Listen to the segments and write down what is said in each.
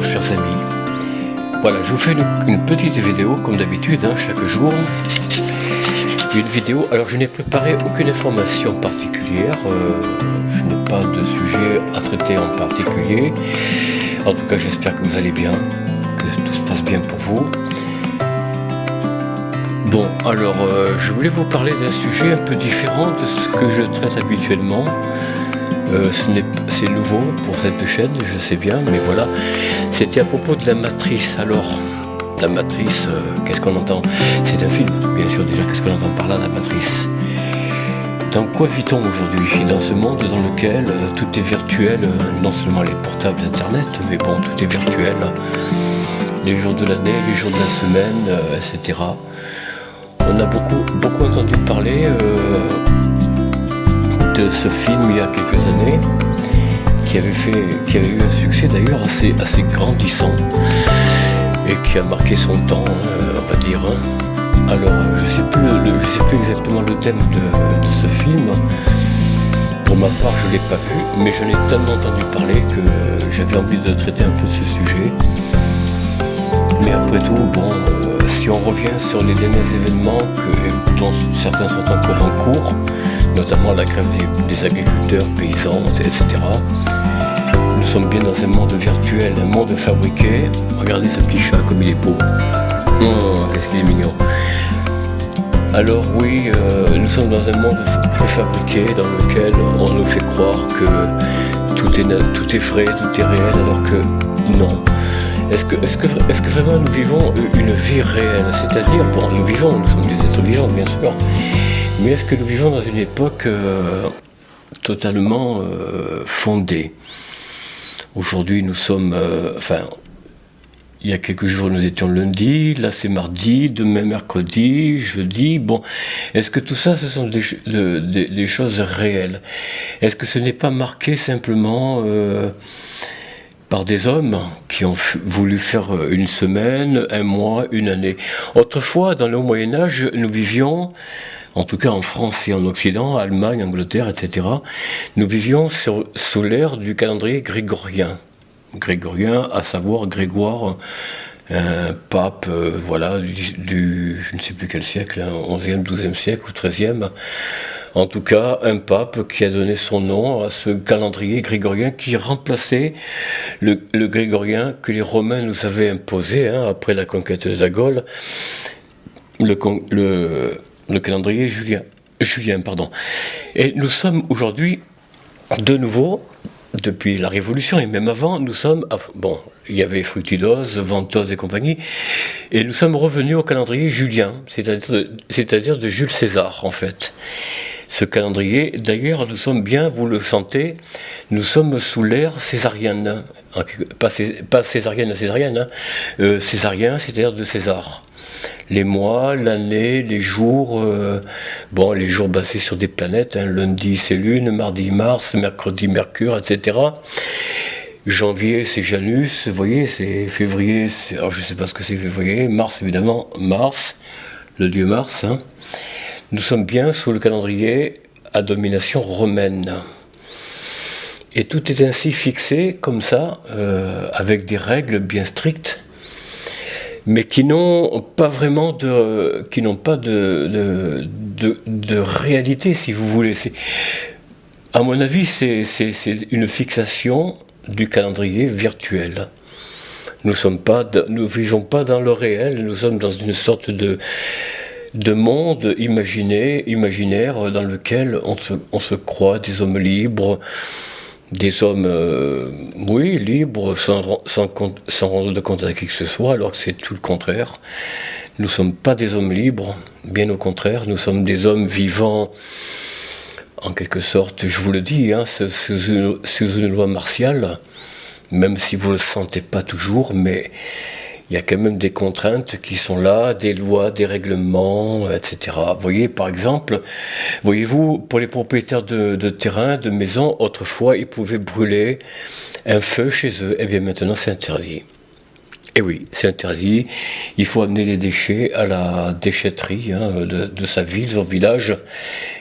chers amis. Voilà, je vous fais une petite vidéo comme d'habitude, chaque jour. Une vidéo, alors je n'ai préparé aucune information particulière, je n'ai pas de sujet à traiter en particulier. En tout cas, j'espère que vous allez bien, que tout se passe bien pour vous. Bon, alors je voulais vous parler d'un sujet un peu différent de ce que je traite habituellement. C'est nouveau pour cette chaîne, je sais bien, mais voilà. C'était à propos de la Matrice. Alors, la Matrice, qu'est-ce qu'on entend? C'est un film, bien sûr, déjà, qu'est-ce qu'on entend par là, la Matrice? Dans quoi vit-on aujourd'hui? Dans ce monde dans lequel tout est virtuel, non seulement les portables d'Internet, mais bon, tout est virtuel. Les jours de l'année, les jours de la semaine, etc. On a beaucoup entendu parler de ce film il y a quelques années, qui avait eu un succès d'ailleurs assez grandissant et qui a marqué son temps, on va dire. Alors je sais plus exactement le thème de ce film. Pour ma part, je l'ai pas vu, mais j'en ai tellement entendu parler que j'avais envie de traiter un peu de ce sujet. Mais après tout, bon, si on revient sur les derniers événements dont certains sont encore en cours, notamment la grève des agriculteurs, paysans, etc. Nous sommes bien dans un monde virtuel, un monde fabriqué. Regardez ce petit chat comme il est beau. Oh, qu'est-ce qu'il est mignon. Alors oui, nous sommes dans un monde préfabriqué dans lequel on nous fait croire que tout est vrai, tout est réel, alors que non. Est-ce que vraiment nous vivons une vie réelle? C'est-à-dire, bon, nous sommes des êtres vivants, bien sûr, mais est-ce que nous vivons dans une époque totalement fondée? Aujourd'hui, nous sommes, il y a quelques jours, nous étions lundi, là c'est mardi, demain mercredi, jeudi. Bon, est-ce que tout ça, ce sont des choses réelles? Est-ce que ce n'est pas marqué simplement par des hommes qui ont voulu faire une semaine, un mois, une année? Autrefois, dans le Moyen-Âge, nous vivions, en tout cas en France et en Occident, Allemagne, Angleterre, etc., nous vivions sous l'ère du calendrier grégorien. Grégorien, à savoir Grégoire, un pape, voilà, je ne sais plus quel siècle, 11e, 12e siècle ou 13e. En tout cas, un pape qui a donné son nom à ce calendrier grégorien qui remplaçait le grégorien que les Romains nous avaient imposé après la conquête de la Gaule, le calendrier julien, pardon. Et nous sommes aujourd'hui, de nouveau, depuis la Révolution et même avant, nous sommes, bon, il y avait Fructidose, Ventose et compagnie, et nous sommes revenus au calendrier julien, c'est-à-dire de Jules César, en fait. Ce calendrier, d'ailleurs, nous sommes bien, vous le sentez, nous sommes sous l'ère césarienne, pas césarienne, césarien, c'est-à-dire de César. Les mois, l'année, les jours, les jours basés sur des planètes, lundi c'est Lune, mardi Mars, mercredi Mercure, etc. Janvier c'est Janus, vous voyez, c'est février, alors je ne sais pas ce que c'est février, mars évidemment, Mars, le dieu Mars. Nous sommes bien sous le calendrier à domination romaine. Et tout est ainsi fixé comme ça, avec des règles bien strictes, mais qui n'ont pas de réalité, si vous voulez. À mon avis, c'est une fixation du calendrier virtuel. Nous vivons pas dans le réel, nous sommes dans une sorte de monde imaginaire dans lequel on se croit des hommes libres, des hommes, libres, sans rendre compte à qui que ce soit, alors que c'est tout le contraire. Nous ne sommes pas des hommes libres, bien au contraire, nous sommes des hommes vivants, en quelque sorte, je vous le dis, sous une loi martiale, même si vous ne le sentez pas toujours, mais il y a quand même des contraintes qui sont là, des lois, des règlements, etc. Vous voyez, par exemple, voyez-vous, pour les propriétaires de terrain, de maisons, autrefois, ils pouvaient brûler un feu chez eux. Eh bien, maintenant, c'est interdit. Et oui, c'est interdit. Il faut amener les déchets à la déchetterie de sa ville, son village.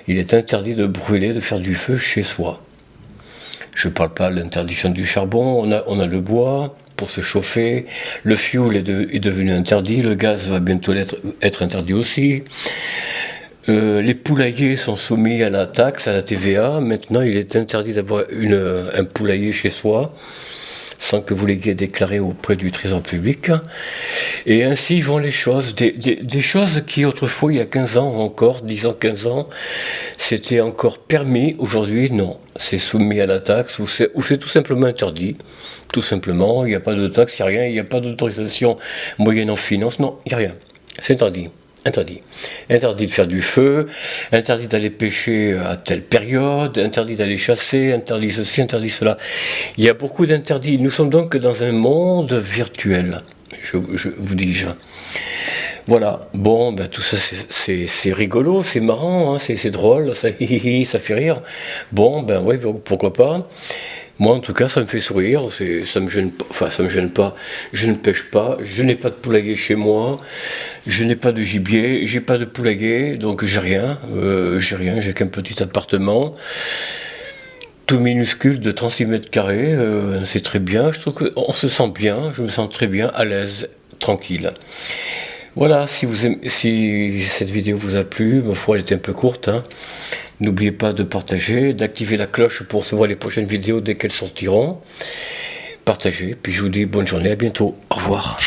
Il est interdit de brûler, de faire du feu chez soi. Je ne parle pas de l'interdiction du charbon, on a le bois, pour se chauffer. Le fioul est devenu interdit, le gaz va bientôt être interdit aussi. Les poulaillers sont soumis à la taxe, à la TVA. Maintenant, il est interdit d'avoir un poulailler chez soi sans que vous l'ayez déclaré auprès du Trésor public. Et ainsi vont les choses. Des choses qui autrefois, il y a 15 ans encore, 10 ans, 15 ans, c'était encore permis. Aujourd'hui, non. C'est soumis à la taxe ou c'est tout simplement interdit. Tout simplement, il n'y a pas de taxe, il n'y a rien, il n'y a pas d'autorisation moyennant finance, non, il n'y a rien. C'est interdit. Interdit. Interdit de faire du feu, interdit d'aller pêcher à telle période, interdit d'aller chasser, interdit ceci, interdit cela. Il y a beaucoup d'interdits. Nous sommes donc dans un monde virtuel, je vous dis-je. Voilà, bon, ben, tout ça c'est rigolo, c'est marrant, hein, c'est drôle, ça fait rire. Bon, ben oui, pourquoi pas. Moi, en tout cas, ça me fait sourire, ça me gêne pas, enfin, ça me gêne pas, je ne pêche pas, je n'ai pas de poulailler chez moi, je n'ai pas de gibier, j'ai pas de poulailler, donc j'ai rien, j'ai qu'un petit appartement, tout minuscule de 36 mètres carrés, c'est très bien, je trouve qu'on se sent bien, je me sens très bien, à l'aise, tranquille. Voilà, si cette vidéo vous a plu, ma foi elle était un peu courte, hein. N'oubliez pas de partager, d'activer la cloche pour recevoir les prochaines vidéos dès qu'elles sortiront. Partagez, puis je vous dis bonne journée, à bientôt, au revoir.